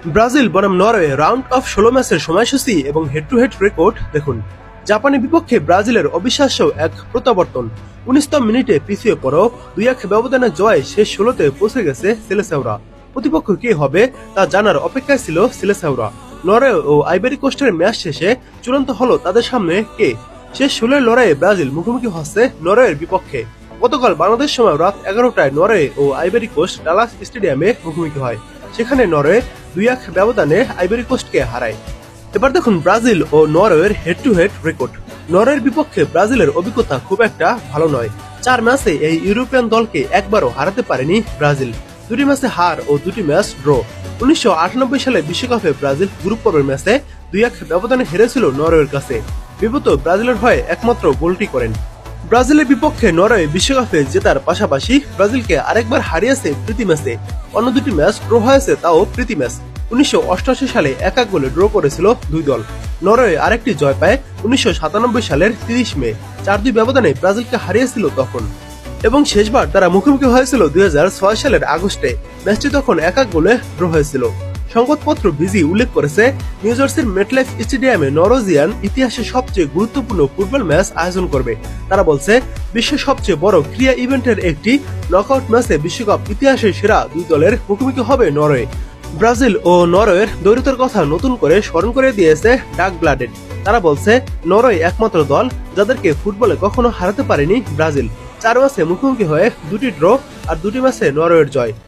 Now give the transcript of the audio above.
Brazil বনাম Norway round of 16 ম্যাচের সময়সূচি এবং হেড টু হেড রেকর্ড দেখুন। জাপানের বিপক্ষে ব্রাজিলের অবিশ্বাস্য এক প্রত্যাবর্তন। 19তম মিনিটে পিছিয়ে পড়ো 2-1 ব্যবধানে জয় শেষ 16তে পৌঁছে গেছে সেলেসাওরা। প্রতিপক্ষ কে হবে তা জানার অপেক্ষায় ছিল সেলেসাওরা। নরওয়ে ও আইভরি কোস্টের ম্যাচ শেষে চূড়ান্ত হলো তাদের সামনে কে। শেষ 16 লড়াইয়ে ব্রাজিল মুখোমুখি হচ্ছে নরওয়ের বিপক্ষে। গতকাল বাংলাদেশ সময় রাত 11টায় নরওয়ে ও আইভরি কোস্ট ডালাস স্টেডিয়ামে মুখোমুখি হয়। সেখানে নরওয়ে 2-1 ব্যবধানে আইভরি কোস্টকে হারায়। এবার দেখুন ব্রাজিল ও নরওয়ের হেড টু হেড রেকর্ড। নরওয়ের বিপক্ষে ব্রাজিলের অভিজ্ঞতা খুব একটা ভালো নয়। 4 ম্যাচে এই ইউরোপিয়ান দলকে একবারও হারাতে পারেনি ব্রাজিল। 2টি ম্যাচে হার ও 2টি ম্যাচ ড্র। 1998 সালে বিশ্বকাপে ব্রাজিল গ্রুপ পর্বের ম্যাচে 2-1 ব্যবধানে হেরেছিল নরওয়ের কাছে। বিপত ব্রাজিলের হয়ে একমাত্র গোলটি করেন। ব্রাজিলের বিপক্ষে নরওয়ে বিশ্বকাপে জেতার পাশাপাশি ব্রাজিলকে আরেকবার হারিয়েছে প্রীতি ম্যাচে। অন্য 2টি ম্যাচ ড্র হয়েছে, তাও প্রীতি ম্যাচ। 1988 সালে 1-1 গোলে ড্র করেছিল দুই দল। নরওয়ে আরেকটি জয় পায় 1997 সালের 30 মে। 4-2 ব্যবধানে ব্রাজিলকে হারিয়েছিল তখন। এবং শেষবার তারা মুখোমুখি হয়েছিল 2006 সালের আগস্টে। ম্যাচটি তখন 1-1 গোলে ড্র হয়েছিল। সংবাদপত্র বিজি উল্লেখ করেছে, নিউ জার্সির মেটলাইফ স্টেডিয়ামে নরওয়েজিয়ান ইতিহাসে সবচেয়ে গুরুত্বপূর্ণ ফুটবল ম্যাচ আয়োজন করবে। তারা বলছে, বিশ্বের সবচেয়ে বড় ক্রীড়া ইভেন্টের একটি নকআউট ম্যাচে বিশ্বকাপ ইতিহাসের সেরা দুই দলের মুখোমুখি হবে নরওয়ে। ব্রাজিল ও নরওয়ের দ্বৈরতার কথা নতুন করে স্মরণ করে দিয়েছে ডাক ব্লাডেড। তারা বলছে, নরওয়ে একমাত্র দল যাদেরকে ফুটবলে কখনো হারাতে পারেনি ব্রাজিল। 4 ম্যাচে মুখোমুখি হয়ে 2টি ড্র আর 2টি ম্যাচে নরওয়ের জয়।